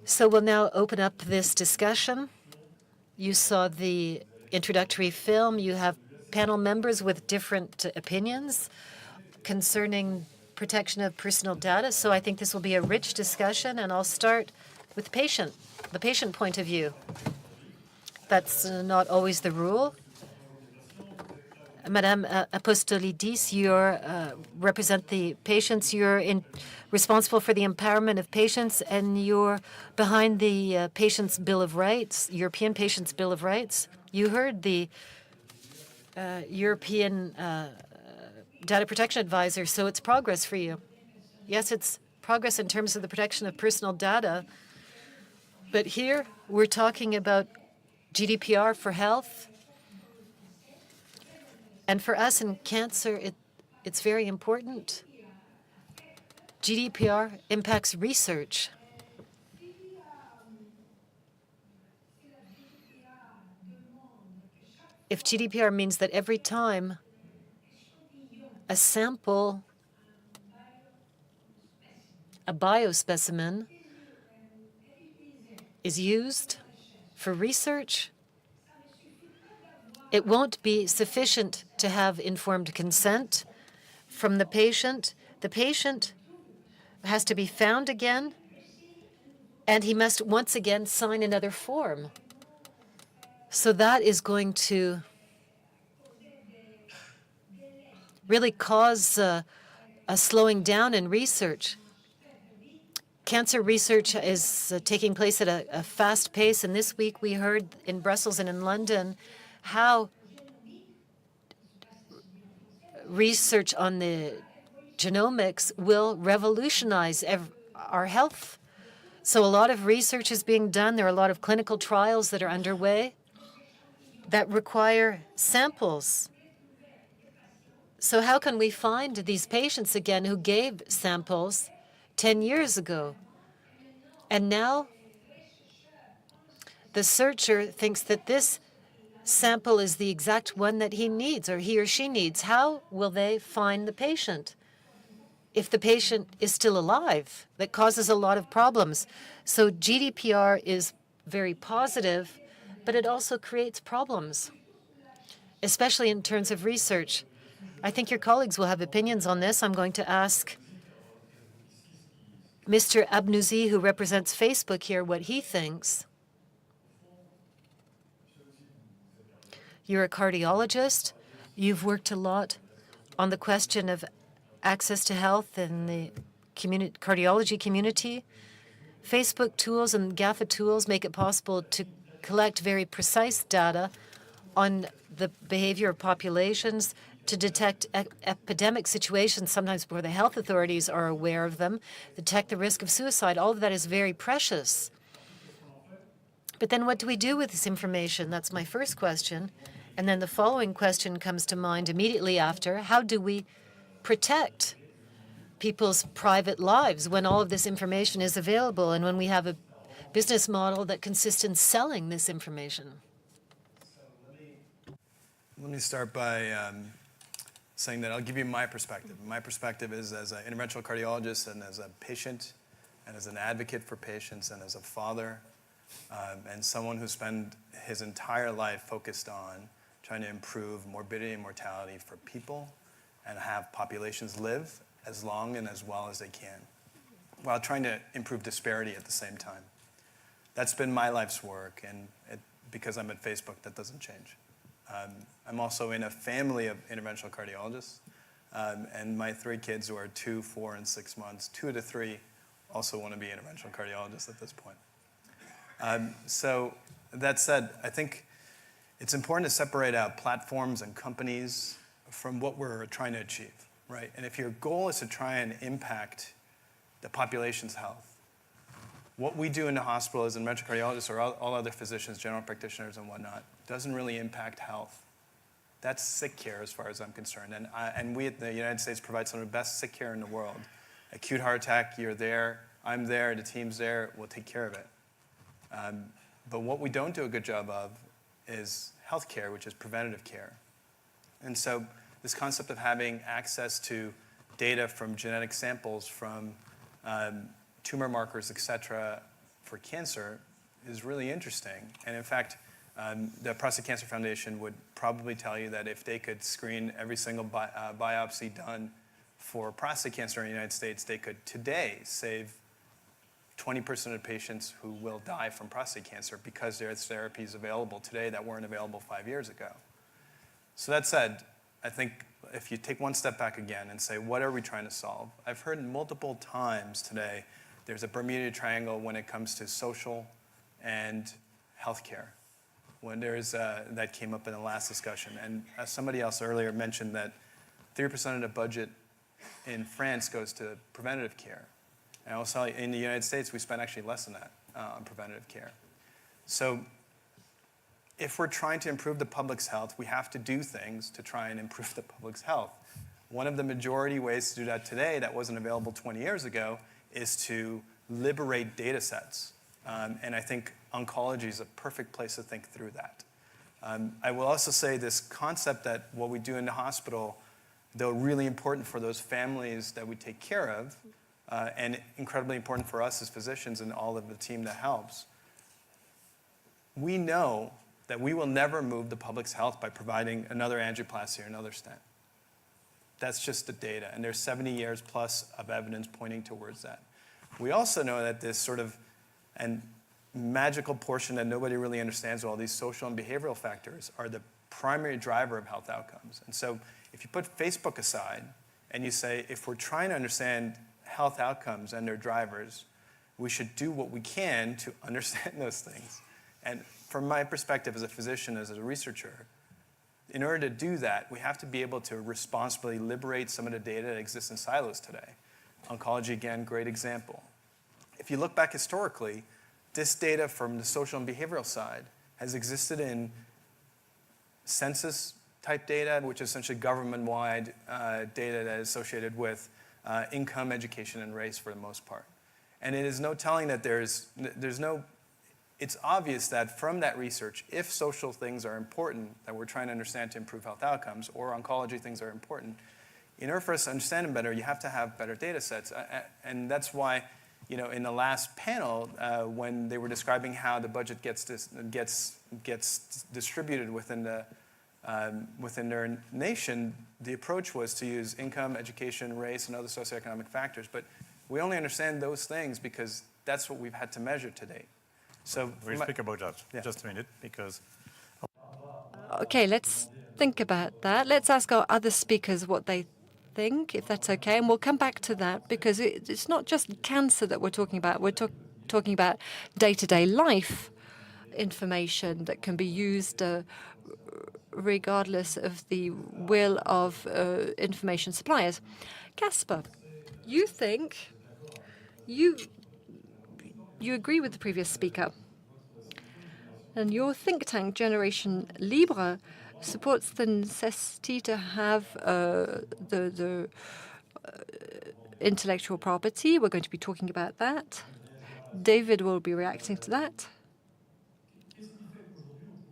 So we'll now open up this discussion. You saw the introductory film. You have panel members with different opinions concerning protection of personal data. So I think this will be a rich discussion, and I'll start with the patient point of view. That's not always the rule. Madame Apostolidis, you represent the patients. You're responsible for the empowerment of patients, and you're behind the Patients' Bill of Rights, European Patients' Bill of Rights. You heard the European Data Protection Advisor, so it's progress for you. Yes, it's progress in terms of the protection of personal data, but here we're talking about GDPR for health. And for us in cancer, it's very important. GDPR impacts research. If GDPR means that every time a sample, a biospecimen, is used for research, it won't be sufficient to have informed consent from the patient. The patient has to be found again, and he must once again sign another form. So that is going to really cause a slowing down in research. Cancer research is taking place at a fast pace, and this week we heard in Brussels and in London how research on the genomics will revolutionize our health. So a lot of research is being done. There are a lot of clinical trials that are underway that require samples. So how can we find these patients again who gave samples 10 years ago? And now the searcher thinks that this sample is the exact one that he needs or he or she needs. How will they find the patient if the patient is still alive? That causes a lot of problems. So GDPR is very positive, but it also creates problems, especially in terms of research. I think your colleagues will have opinions on this. I'm going to ask Mr. Abnouzi, who represents Facebook here, what he thinks. You're a cardiologist. You've worked a lot on the question of access to health in the cardiology community. Facebook tools and GAFA tools make it possible to collect very precise data on the behavior of populations, to detect epidemic situations, sometimes where the health authorities are aware of them, detect the risk of suicide. All of that is very precious. But then what do we do with this information? That's my first question. And then the following question comes to mind immediately after. How do we protect people's private lives when all of this information is available and when we have a business model that consists in selling this information? Let me start by saying that I'll give you my perspective. My perspective is as an interventional cardiologist and as a patient and as an advocate for patients and as a father and someone who spent his entire life focused on trying to improve morbidity and mortality for people and have populations live as long and as well as they can while trying to improve disparity at the same time. That's been my life's work, and because I'm at Facebook, that doesn't change. I'm also in a family of interventional cardiologists, and my 3 kids who are 2, 4, and 6 months, 2 to 3 also want to be interventional cardiologists at this point. So that said, I think it's important to separate out platforms and companies from what we're trying to achieve, right? And if your goal is to try and impact the population's health, what we do in the hospital as interventional cardiologists or all other physicians, general practitioners and whatnot, doesn't really impact health. That's sick care as far as I'm concerned. And we at the United States provide some of the best sick care in the world. Acute heart attack, you're there, I'm there, the team's there, we'll take care of it. But what we don't do a good job of is health care, which is preventative care. And so this concept of having access to data from genetic samples, from tumor markers, et cetera, for cancer is really interesting. And in fact, the Prostate Cancer Foundation would probably tell you that if they could screen every single biopsy done for prostate cancer in the United States, they could today save 20% of patients who will die from prostate cancer because there's therapies available today that weren't available 5 years ago. So that said, I think if you take one step back again and say, what are we trying to solve? I've heard multiple times today there's a Bermuda Triangle when it comes to social and healthcare. When there's that came up in the last discussion. And somebody else earlier mentioned that 3% of the budget in France goes to preventative care. And I will tell you, in the United States, we spend actually less than that on preventative care. So if we're trying to improve the public's health, we have to do things to try and improve the public's health. One of the majority ways to do that today that wasn't available 20 years ago is to liberate data sets. And I think oncology is a perfect place to think through that. I will also say this concept that what we do in the hospital, though really important for those families that we take care of, and incredibly important for us as physicians and all of the team that helps, we know that we will never move the public's health by providing another angioplasty or another stent. That's just the data, and there's 70 years plus of evidence pointing towards that. We also know that this sort of magical portion that nobody really understands, all these social and behavioral factors, are the primary driver of health outcomes. And so if you put Facebook aside and you say, if we're trying to understand health outcomes and their drivers, we should do what we can to understand those things. And from my perspective as a physician, as a researcher, in order to do that, we have to be able to responsibly liberate some of the data that exists in silos today. Oncology, again, great example. If you look back historically, this data from the social and behavioral side has existed in census-type data, which is essentially government-wide data that is associated with income, education, and race for the most part. And it is no telling that it's obvious that from that research, if social things are important that we're trying to understand to improve health outcomes, or oncology things are important, in order for us to understand them better, you have to have better data sets. And that's why, in the last panel, when they were describing how the budget gets distributed within their nation, the approach was to use income, education, race, and other socioeconomic factors. But we only understand those things because that's what we've had to measure to date. So we'll speak about that just a minute, because... Okay, let's think about that. Let's ask our other speakers what they think, if that's okay, and we'll come back to that, because it's not just cancer that we're talking about. We're talking about day-to-day life information that can be used regardless of the will of information suppliers. Casper, you think you agree with the previous speaker, and your think tank, Generation Libre, supports the necessity to have the intellectual property. We're going to be talking about that. David will be reacting to that.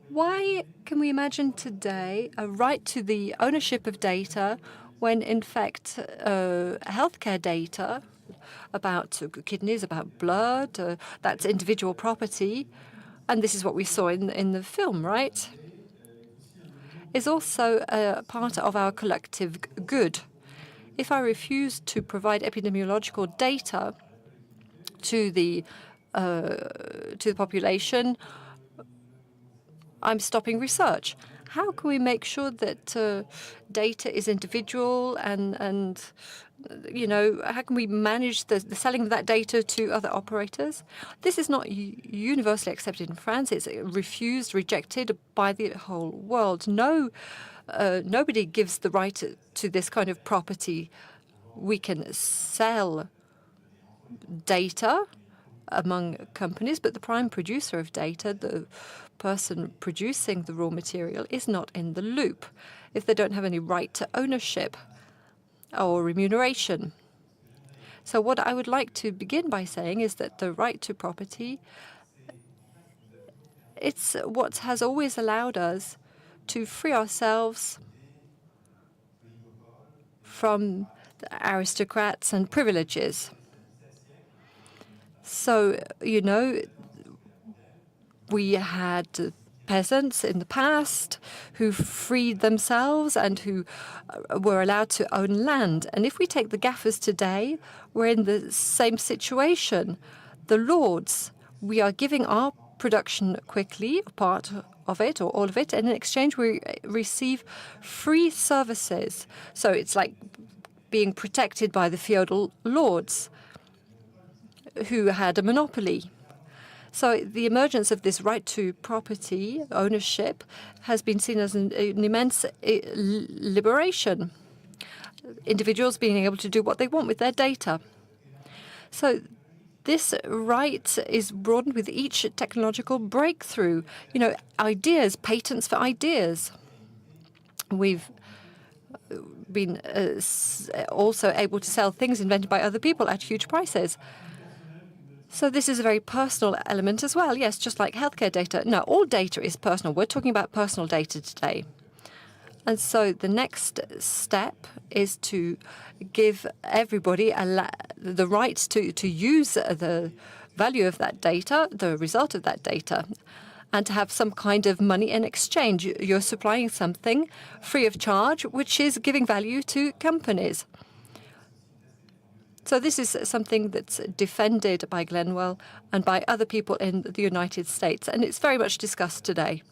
Why can we imagine today a right to the ownership of data when, in fact, healthcare data about kidneys, about blood, that's individual property, and this is what we saw in the film, right, is also a part of our collective good. If I refuse to provide epidemiological data to the population, I'm stopping research. How can we make sure that data is individual and how can we manage the selling of that data to other operators? This is not universally accepted in France. It's refused, rejected by the whole world. Nobody gives the right to this kind of property. We can sell data among companies, but the prime producer of data, the person producing the raw material, is not in the loop if they don't have any right to ownership or remuneration. So what I would like to begin by saying is that the right to property, it's what has always allowed us to free ourselves from the aristocrats and privileges. So, we had peasants in the past who freed themselves and who were allowed to own land. And if we take the gaffers today, we're in the same situation. The lords, we are giving our production quickly, part of it or all of it, and in exchange we receive free services. So it's like being protected by the feudal lords who had a monopoly. So the emergence of this right to property ownership has been seen as an immense liberation. Individuals being able to do what they want with their data. So this right is broadened with each technological breakthrough. Ideas, patents for ideas. We've been also able to sell things invented by other people at huge prices. So this is a very personal element as well. Yes, just like healthcare data. No, all data is personal. We're talking about personal data today. And so the next step is to give everybody the right to use the value of that data, the result of that data, and to have some kind of money in exchange. You're supplying something free of charge, which is giving value to companies. So this is something that's defended by Glenwell and by other people in the United States, and it's very much discussed today.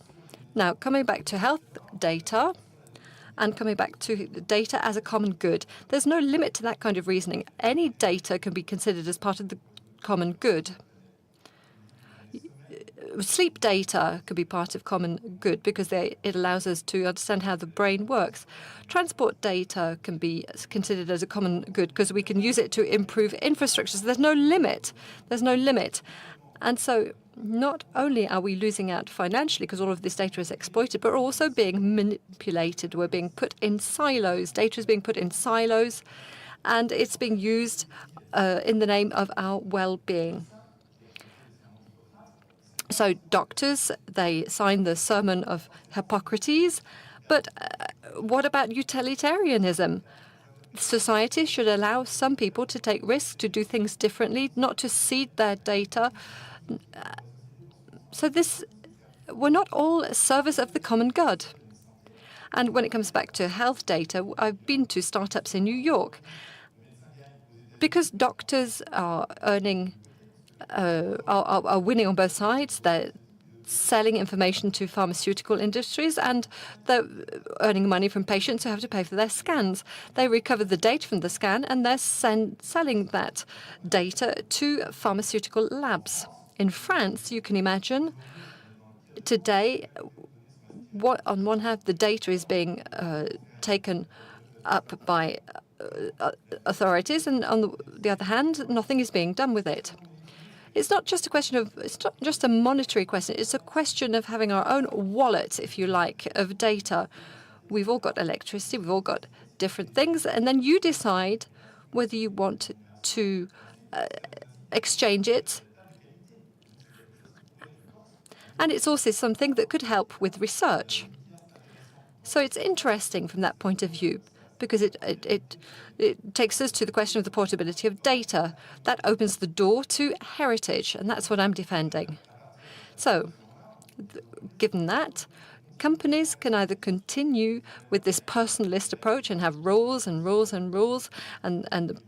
Now, coming back to health data and coming back to data as a common good, there's no limit to that kind of reasoning. Any data can be considered as part of the common good. Sleep data could be part of common good because it allows us to understand how the brain works. Transport data can be considered as a common good because we can use it to improve infrastructures. There's no limit. There's no limit. And so not only are we losing out financially because all of this data is exploited, but we're also being manipulated. We're being put in silos. Data is being put in silos, and it's being used in the name of our well-being. So doctors, they sign the Sermon of Hippocrates, but what about utilitarianism? Society should allow some people to take risks, to do things differently, not to cede their data. So we're not all servers of the common good. And when it comes back to health data, I've been to startups in New York. Because doctors are earning are winning on both sides. They're selling information to pharmaceutical industries, and they're earning money from patients who have to pay for their scans. They recover the data from the scan, and they're selling that data to pharmaceutical labs. In France, you can imagine, today, on one hand, the data is being taken up by authorities, and on the other hand, nothing is being done with it. It's not just a monetary question. It's a question of having our own wallet, if you like, of data. We've all got electricity. We've all got different things. And then you decide whether you want to exchange it. And it's also something that could help with research. So it's interesting from that point of view, because it takes us to the question of the portability of data. That opens the door to heritage, and that's what I'm defending. So, given that, companies can either continue with this personalist approach and have rules and rules and rules, and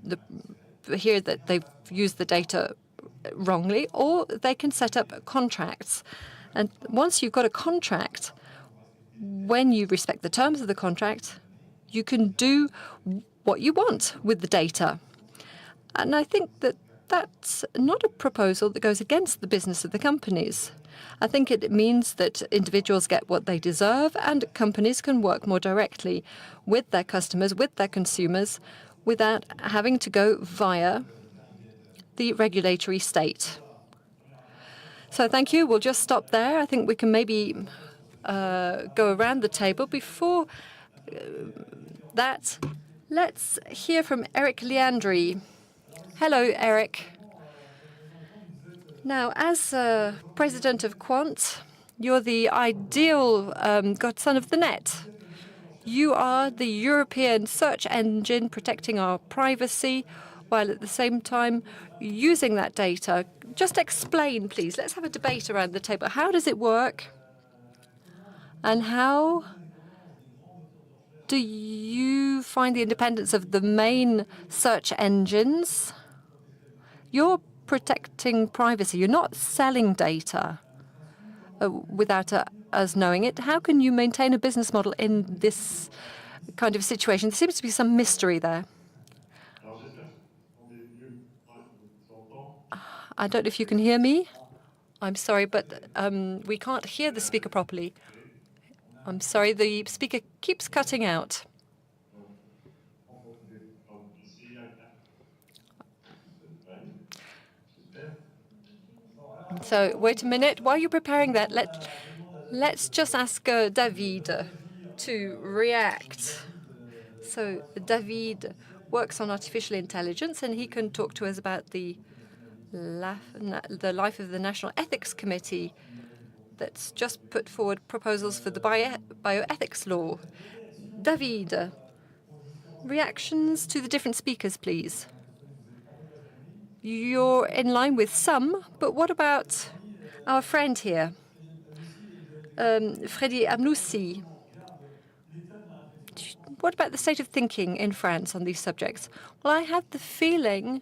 hear that they've used the data wrongly, or they can set up contracts. And once you've got a contract, when you respect the terms of the contract, you can do what you want with the data. And I think that that's not a proposal that goes against the business of the companies. I think it means that individuals get what they deserve, and companies can work more directly with their customers, with their consumers, without having to go via the regulatory state. So thank you. We'll just stop there. I think we can maybe go around the table. Before that, let's hear from Eric Leandri. Hello, Eric. Now, as president of Quant, you're the ideal godson of the net. You are the European search engine protecting our privacy, while at the same time using that data. Just explain, please. Let's have a debate around the table. How does it work? And how do you find the independence of the main search engines? You're protecting privacy. You're not selling data without us knowing it. How can you maintain a business model in this kind of situation? There seems to be some mystery there. I don't know if you can hear me. I'm sorry, but we can't hear the speaker properly. I'm sorry, the speaker keeps cutting out. So wait a minute. While you're preparing that, let's just ask David to react. So David works on artificial intelligence, and he can talk to us about the life of the National Ethics Committee that's just put forward proposals for the bioethics law. David, reactions to the different speakers, please. You're in line with some, but what about our friend here, Freddy Amnoussi? What about the state of thinking in France on these subjects? Well, I have the feeling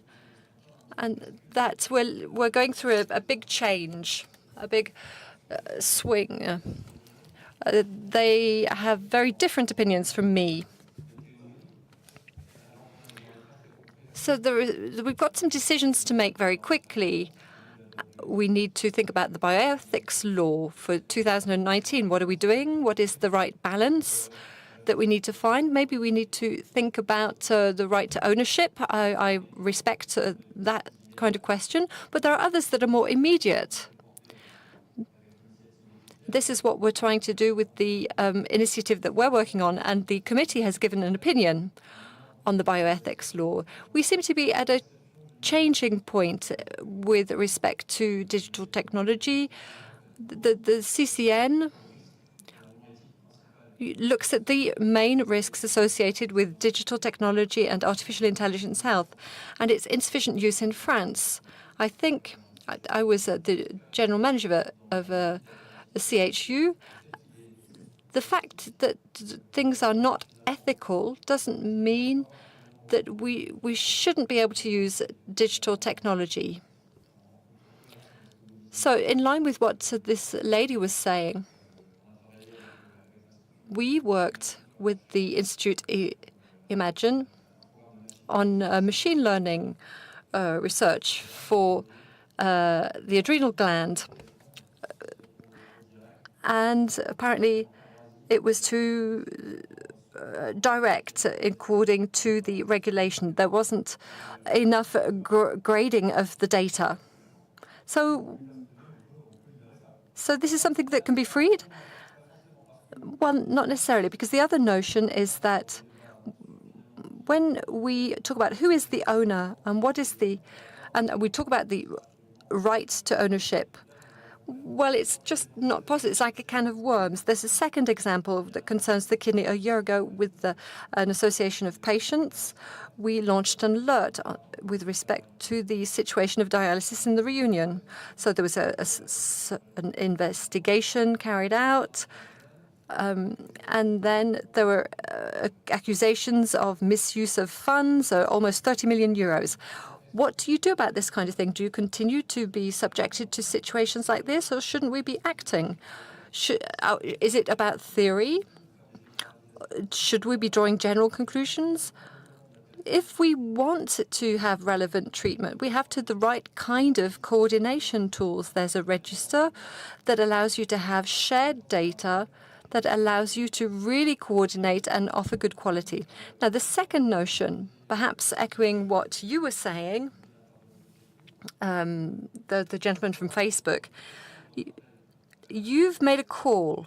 that we're going through a big change, a big swing. They have very different opinions from me. So we've got some decisions to make very quickly. We need to think about the bioethics law for 2019. What are we doing? What is the right balance that we need to find? Maybe we need to think about the right to ownership. I respect that kind of question, but there are others that are more immediate. This is what we're trying to do with the initiative that we're working on, and the committee has given an opinion on the bioethics law. We seem to be at a changing point with respect to digital technology. The CCN looks at the main risks associated with digital technology and artificial intelligence health and its insufficient use in France. I think I was the general manager of the CHU. The fact that things are not ethical doesn't mean that we shouldn't be able to use digital technology. So in line with what this lady was saying, we worked with the Institute Imagine on machine learning research for the adrenal gland. And apparently it was too direct according to the regulation. There wasn't enough grading of the data. So this is something that can be freed? Well, not necessarily, because the other notion is that when we talk about who is the owner and what is and we talk about the right to ownership, well, it's just not possible. It's like a can of worms. There's a second example that concerns the kidney. A year ago, with an association of patients, we launched an alert with respect to the situation of dialysis in the Reunion. So there was an investigation carried out, and then there were accusations of misuse of funds, almost 30 million euros. What do you do about this kind of thing? Do you continue to be subjected to situations like this, or shouldn't we be acting? Is it about theory? Should we be drawing general conclusions? If we want to have relevant treatment, we have to the right kind of coordination tools. There's a register that allows you to have shared data that allows you to really coordinate and offer good quality. Now, the second notion, perhaps echoing what you were saying, the gentleman from Facebook, you've made a call.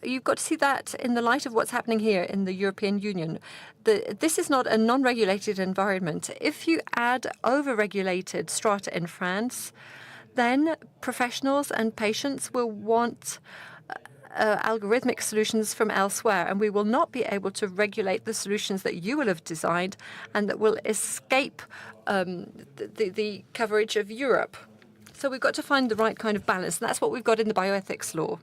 You've got to see that in the light of what's happening here in the European Union. This is not a non-regulated environment. If you add over-regulated strata in France, then professionals and patients will want algorithmic solutions from elsewhere, and we will not be able to regulate the solutions that you will have designed and that will escape the coverage of Europe. So we've got to find the right kind of balance, and that's what we've got in the bioethics law.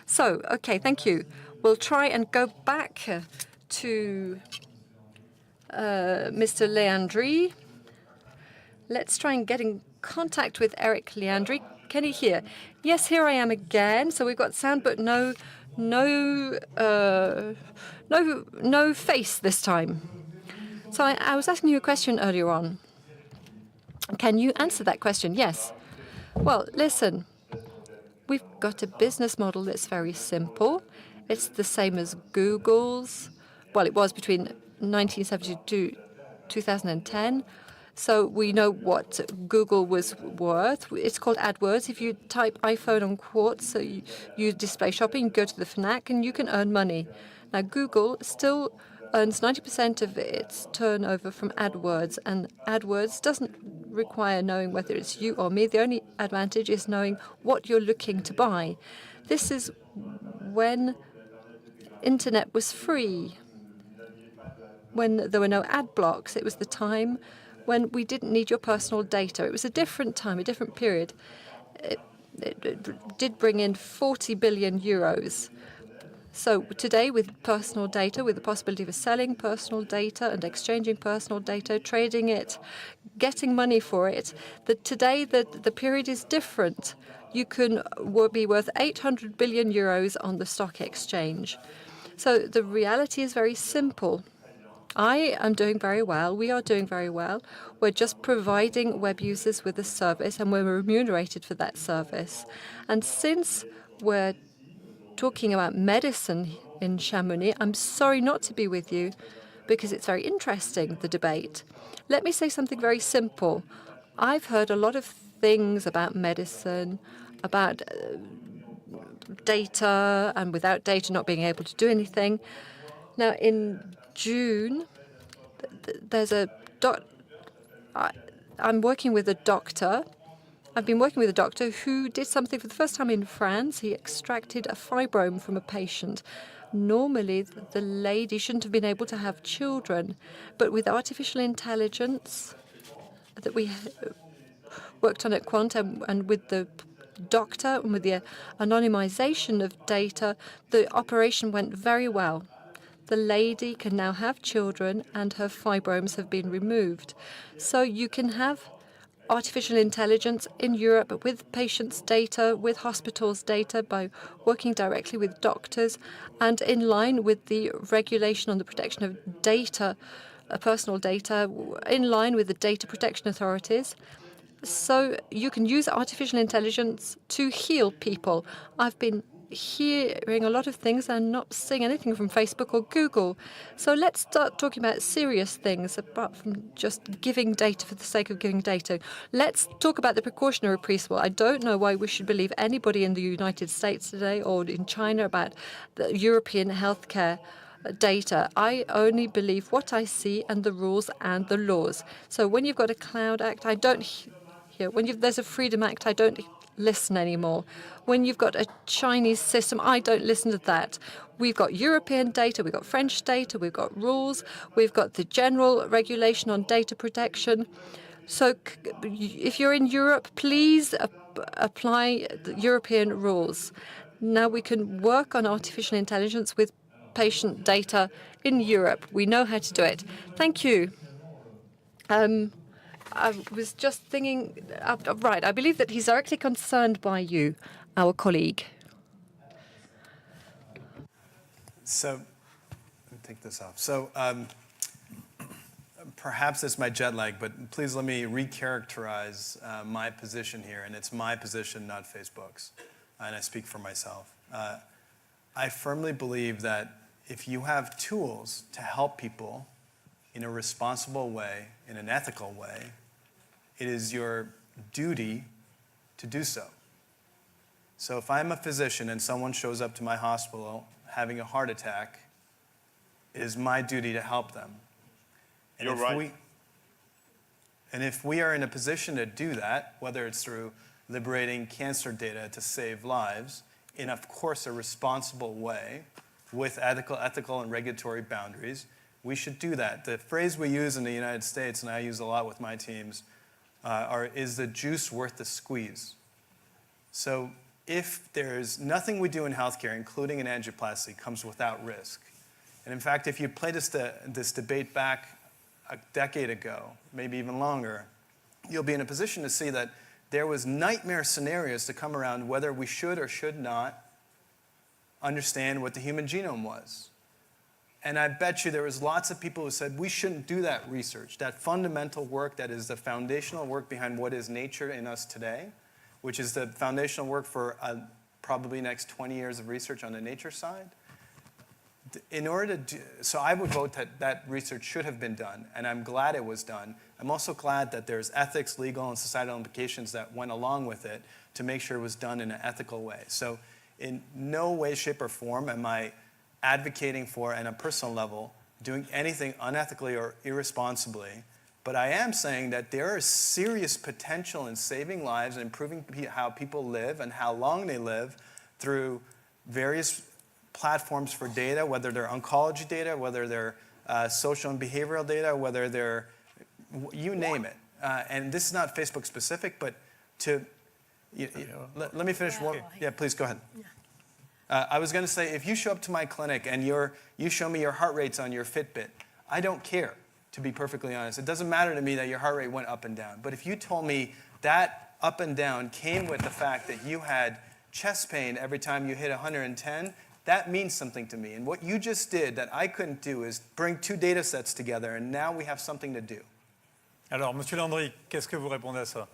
So, okay, thank you. We'll try and go back to Mr. Leandri. Let's try and get in contact with Eric Leandri. Can he hear? Yes, here I am again. So we've got sound, but no face this time. So I was asking you a question earlier on. Can you answer that question? Yes. Well, listen, we've got a business model that's very simple. It's the same as Google's. Well, it was between 1972 to 2010. So we know what Google was worth. It's called AdWords. If you type iPhone on Quartz, so you display shopping, you go to the Fnac, and you can earn money. Now, Google still earns 90% of its turnover from AdWords, and AdWords doesn't require knowing whether it's you or me. The only advantage is knowing what you're looking to buy. This is when internet was free, when there were no ad blocks. It was the time when we didn't need your personal data. It was a different time, a different period. It did bring in 40 billion euros. So today, with personal data, with the possibility of selling personal data and exchanging personal data, trading it, getting money for it, today the period is different. You can be worth 800 billion euros on the stock exchange. So the reality is very simple. I am doing very well. We are doing very well. We're just providing web users with a service, and we're remunerated for that service. And since we're talking about medicine in Chamonix, I'm sorry not to be with you because it's very interesting, the debate. Let me say something very simple. I've heard a lot of things about medicine, about data, and without data not being able to do anything. Now, in June, there's a I'm working with a doctor. I've been working with a doctor who did something for the first time in France. He extracted a fibrome from a patient. Normally, the lady shouldn't have been able to have children, but with artificial intelligence that we worked on at Quant and with the doctor and with the anonymization of data, the operation went very well. The lady can now have children and her fibromes have been removed. So you can have artificial intelligence in Europe with patients' data, with hospitals' data, by working directly with doctors and in line with the regulation on the protection of data, personal data, in line with the data protection authorities. So you can use artificial intelligence to heal people. I've been hearing a lot of things and not seeing anything from Facebook or Google. So let's start talking about serious things apart from just giving data for the sake of giving data. Let's talk about the precautionary principle. I don't know why we should believe anybody in the United States today or in China about the European healthcare data. I only believe what I see and the rules and the laws. So when you've got a Cloud Act, I don't hear. When there's a Freedom Act, I don't listen anymore. When you've got a Chinese system, I don't listen to that. We've got European data, we've got French data, we've got rules, we've got the general regulation on data protection. So if you're in Europe, please apply the European rules. Now we can work on artificial intelligence with patient data in Europe. We know how to do it. Thank you. I was just thinking, right, I believe that he's directly concerned by you, our colleague. So, let me take this off. So, perhaps it's my jet lag, but please let me recharacterize my position here. And it's my position, not Facebook's. And I speak for myself. I firmly believe that if you have tools to help people in a responsible way, in an ethical way, it is your duty to do so. So if I'm a physician and someone shows up to my hospital having a heart attack, it is my duty to help them. And You're right. If we are in a position to do that, whether it's through liberating cancer data to save lives, in, of course, a responsible way with ethical and regulatory boundaries, we should do that. The phrase we use in the United States, and I use a lot with my teams, is the juice worth the squeeze? So if there's nothing we do in healthcare, including in angioplasty, comes without risk. And in fact, if you play this debate back a decade ago, maybe even longer, you'll be in a position to see that there was nightmare scenarios to come around whether we should or should not understand what the human genome was. And I bet you there was lots of people who said we shouldn't do that research, that fundamental work that is the foundational work behind what is nature in us today, which is the foundational work for probably next 20 years of research on the nature side. In order to so I would vote that that research should have been done, and I'm glad it was done. I'm also glad that there's ethics, legal, and societal implications that went along with it to make sure it was done in an ethical way. So in no way, shape, or form am I advocating for, on a personal level, doing anything unethically or irresponsibly. But I am saying that there is serious potential in saving lives and improving how people live and how long they live through various platforms for data, whether they're oncology data, whether they're social and behavioral data, whether they're, you name it. And this is not Facebook specific, but let me finish one. Yeah, please go ahead. I was going to say, if you show up to my clinic and you show me your heart rates on your Fitbit, I don't care, to be perfectly honest. It doesn't matter to me that your heart rate went up and down. But if you told me that up and down came with the fact that you had chest pain every time you hit 110, that means something to me. And what you just did that I couldn't do is bring two data sets together, and now we have something to do. Alors, Monsieur Landry, qu'est-ce que vous répondez à ça?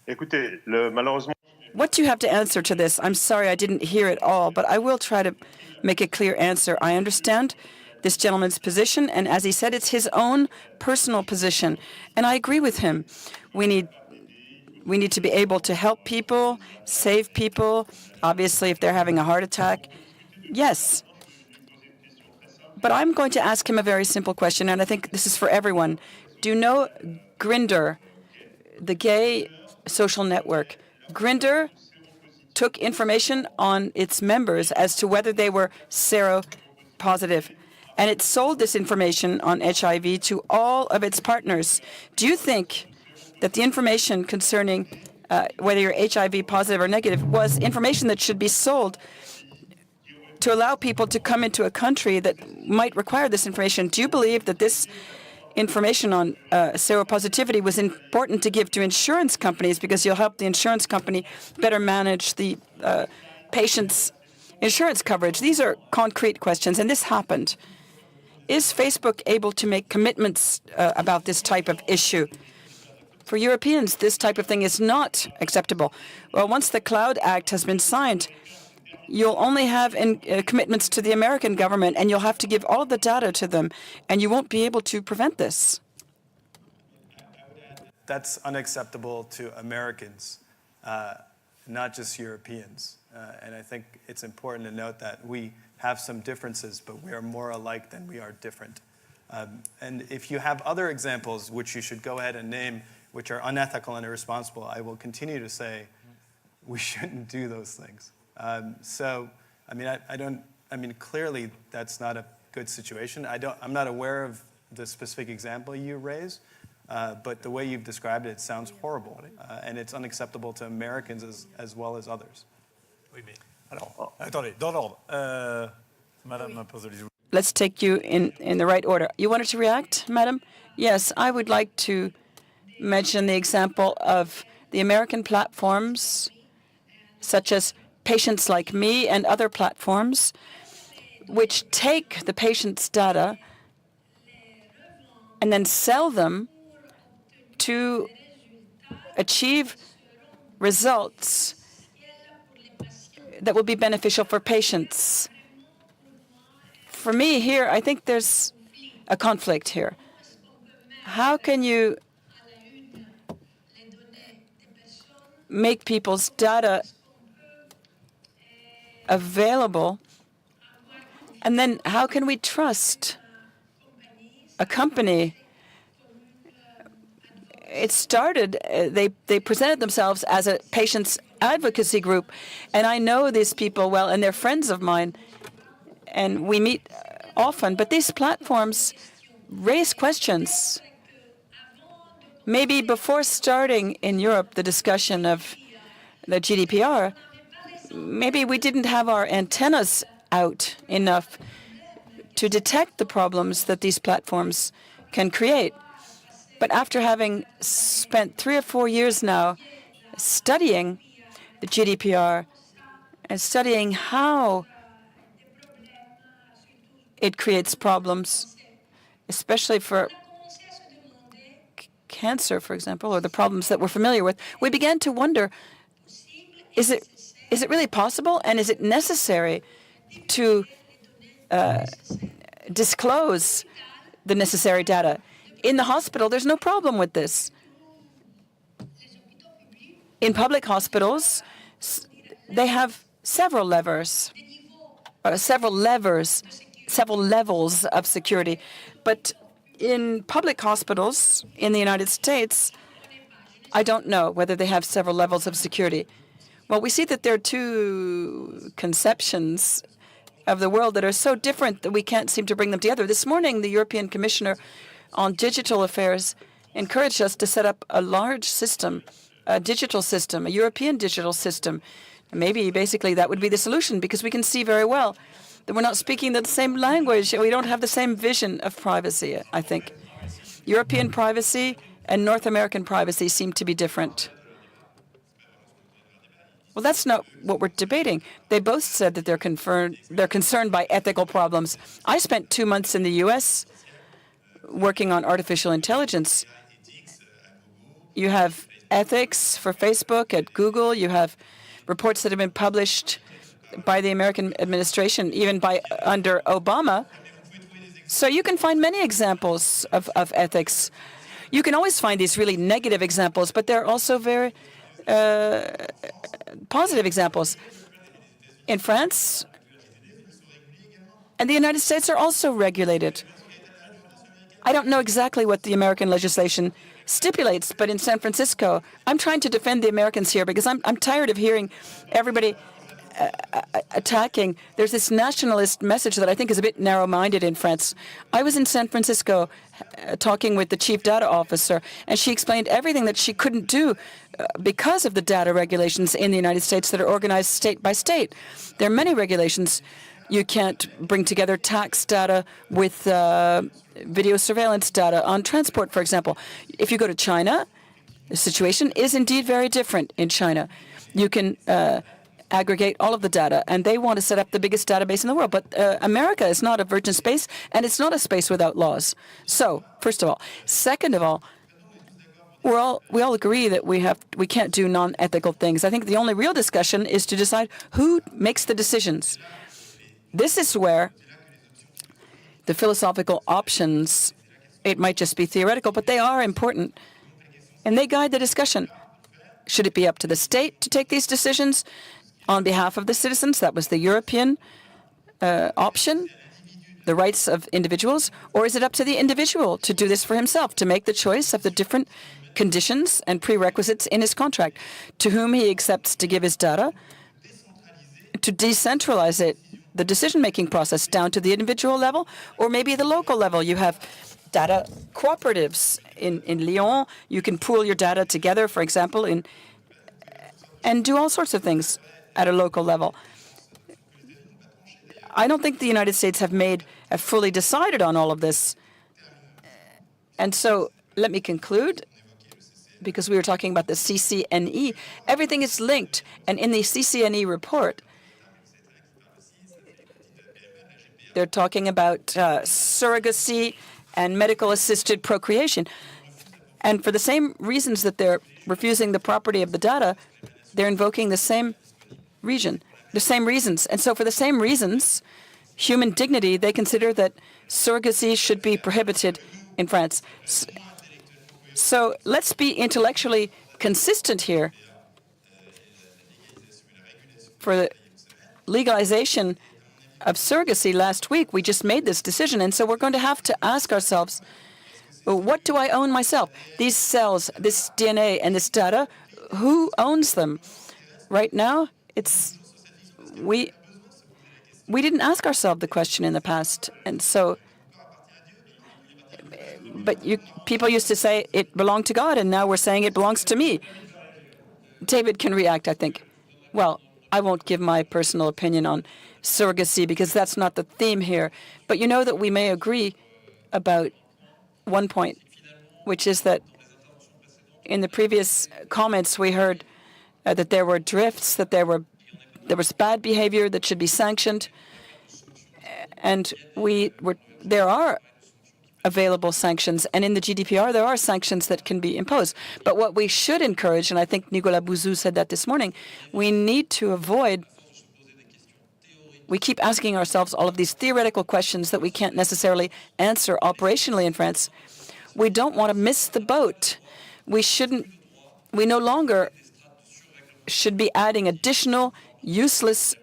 Écoutez, malheureusement, What do you have to answer to this? I'm sorry I didn't hear it all, but I will try to make a clear answer. I understand this gentleman's position, and as he said, it's his own personal position. And I agree with him. We need to be able to help people, save people. Obviously, if they're having a heart attack, yes. But I'm going to ask him a very simple question, and I think this is for everyone. Do you know Grindr, the gay social network? Grindr took information on its members as to whether they were seropositive, and it sold this information on HIV to all of its partners. Do you think that the information concerning whether you're HIV positive or negative was information that should be sold to allow people to come into a country that might require this information? Do you believe that this information on seropositivity was important to give to insurance companies because you'll help the insurance company better manage the patient's insurance coverage? These are concrete questions, and this happened. Is Facebook able to make commitments about this type of issue? For Europeans, this type of thing is not acceptable. Well, once the Cloud Act has been signed, you'll only have commitments to the American government, and you'll have to give all of the data to them, and you won't be able to prevent this. That's unacceptable to Americans, not just Europeans. And I think it's important to note that we have some differences, but we are more alike than we are different. And if you have other examples, which you should go ahead and name, which are unethical and irresponsible, I will continue to say we shouldn't do those things. So, I mean, clearly that's not a good situation. I'm not aware of the specific example you raise, but the way you've described it, it sounds horrible, and it's unacceptable to Americans as well as others. Oui, mais alors, attendez, dans l'ordre. Madame Pozzoli. Let's take you in the right order. You wanted to react, madam? Yes, I would like to mention the example of the American platforms, such as Patients Like Me and other platforms, which take the patient's data and then sell them to achieve results that will be beneficial for patients. For me here, I think there's a conflict here. How can you make people's data available, and then how can we trust a company? It started, they presented themselves as a patient's advocacy group, and I know these people well, and they're friends of mine, and we meet often. But these platforms raise questions. Maybe before starting in Europe the discussion of the GDPR, maybe we didn't have our antennas out enough to detect the problems that these platforms can create. But after having spent 3 or 4 years now studying the GDPR and studying how it creates problems, especially for cancer, for example, or the problems that we're familiar with, we began to wonder, is it really possible, and is it necessary to disclose the necessary data? In the hospital, there's no problem with this. In public hospitals, they have several levels of security. But in public hospitals in the United States, I don't know whether they have several levels of security. Well, we see that there are two conceptions of the world that are so different that we can't seem to bring them together. This morning, the European Commissioner on Digital Affairs encouraged us to set up a large system, a digital system, a European digital system. And maybe basically that would be the solution, because we can see very well that we're not speaking the same language. We don't have the same vision of privacy, I think. European privacy and North American privacy seem to be different. Well, that's not what we're debating. They both said that they're concerned by ethical problems. I spent 2 months in the U.S. working on artificial intelligence. You have ethics for Facebook at Google. You have reports that have been published by the American administration, even under Obama. So you can find many examples of ethics. You can always find these really negative examples, but there are also very positive examples. In France and the United States are also regulated. I don't know exactly what the American legislation stipulates, but in San Francisco, I'm trying to defend the Americans here because I'm tired of hearing everybody attacking. There's this nationalist message that I think is a bit narrow-minded in France. I was in San Francisco talking with the chief data officer, and she explained everything that she couldn't do because of the data regulations in the United States that are organized state by state. There are many regulations. You can't bring together tax data with video surveillance data on transport, for example. If you go to China, the situation is indeed very different in China. You can aggregate all of the data, and they want to set up the biggest database in the world. But America is not a virgin space, and it's not a space without laws. So, first of all. Second of all, we all agree that we can't do non-ethical things. I think the only real discussion is to decide who makes the decisions. This is where the philosophical options, it might just be theoretical, but they are important, and they guide the discussion. Should it be up to the state to take these decisions on behalf of the citizens? That was the European option, the rights of individuals. Or is it up to the individual to do this for himself, to make the choice of the different conditions and prerequisites in his contract, to whom he accepts to give his data, to decentralize it, the decision-making process, down to the individual level, or maybe the local level? You have data cooperatives in Lyon. You can pool your data together, for example, and do all sorts of things at a local level. I don't think the United States have fully decided on all of this. And so let me conclude, because we were talking about the CCNE. Everything is linked. And in the CCNE report, they're talking about surrogacy and medical-assisted procreation. And for the same reasons that they're refusing the property of the data, they're invoking the same reasons. And so for the same reasons, human dignity, they consider that surrogacy should be prohibited in France. So let's be intellectually consistent here. For the legalization of surrogacy last week, we just made this decision, and so we're going to have to ask ourselves, well, what do I own myself? These cells, this DNA, and this data, who owns them? right now, we didn't ask ourselves the question in the past, and so. But people used to say it belonged to God, and now we're saying it belongs to me. David can react, I think. Well, I won't give my personal opinion on surrogacy because that's not the theme here. But you know that we may agree about one point, which is that in the previous comments we heard that there were drifts, that there was bad behavior that should be sanctioned, and there are available sanctions, and in the GDPR there are sanctions that can be imposed. But what we should encourage, and I think Nicolas Bouzou said that this morning, we need to avoid. We keep asking ourselves all of these theoretical questions that we can't necessarily answer operationally in France. We don't want to miss the boat. We no longer should be adding additional useless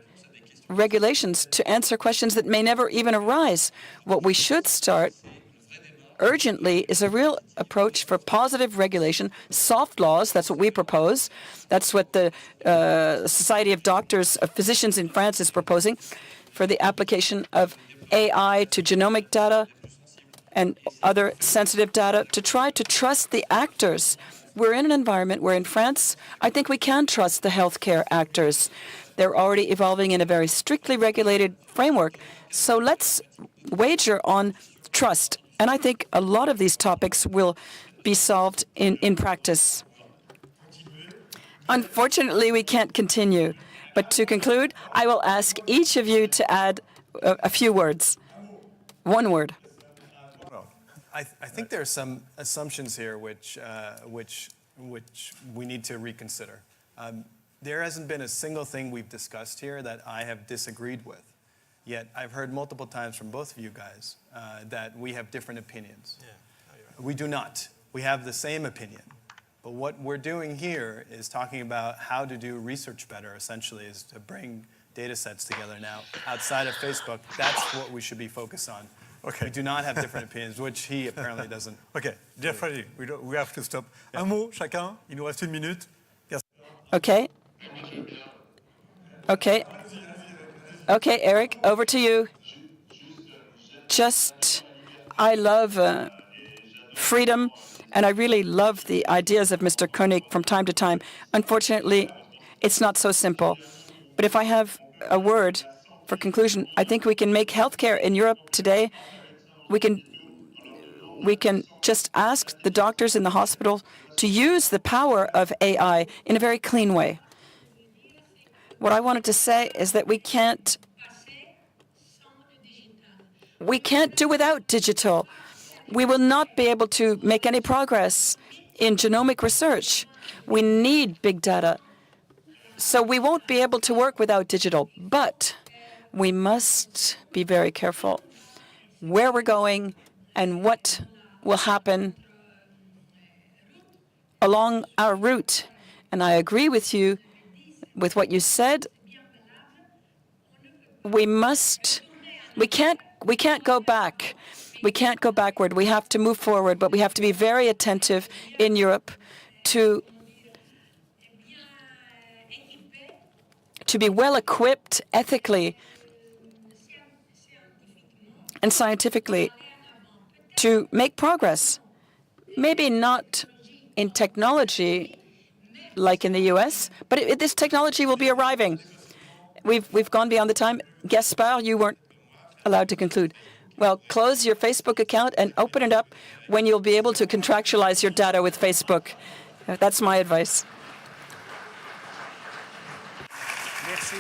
regulations to answer questions that may never even arise. What we should start urgently is a real approach for positive regulation, soft laws. That's what we propose. That's what the Society of Doctors, of Physicians in France is proposing for the application of AI to genomic data and other sensitive data to try to trust the actors. We're in an environment where in France, I think we can trust the healthcare actors. They're already evolving in a very strictly regulated framework. So let's wager on trust. And I think a lot of these topics will be solved in practice. Unfortunately, we can't continue. But to conclude, I will ask each of you to add a few words. One word. I think there are some assumptions here which we need to reconsider. There hasn't been a single thing we've discussed here that I have disagreed with. Yet I've heard multiple times from both of you guys that we have different opinions. We do not. We have the same opinion. But what we're doing here is talking about how to do research better, essentially, is to bring data sets together. Now, outside of Facebook, that's what we should be focused on. Okay. We do not have different opinions, which he apparently doesn't. Okay, dear Freddy, we have to stop. Un mot chacun, il nous reste une minute. Okay. Okay. Okay, Eric, over to you. I love freedom, and I really love the ideas of Mr. Koenig from time to time. Unfortunately, it's not so simple. But if I have a word for conclusion, I think we can make healthcare in Europe today. We can just ask the doctors in the hospital to use the power of AI in a very clean way. What I wanted to say is that we can't do without digital. We will not be able to make any progress in genomic research. We need big data. So we won't be able to work without digital. But we must be very careful where we're going and what will happen along our route. And I agree with you with what you said. We can't go back. We can't go backward. We have to move forward, but we have to be very attentive in Europe to be well equipped ethically and scientifically to make progress. Maybe not in technology like in the U.S., but this technology will be arriving. We've gone beyond the time. Gaspard, you weren't allowed to conclude. Well, close your Facebook account and open it up when you'll be able to contractualize your data with Facebook. That's my advice. Merci.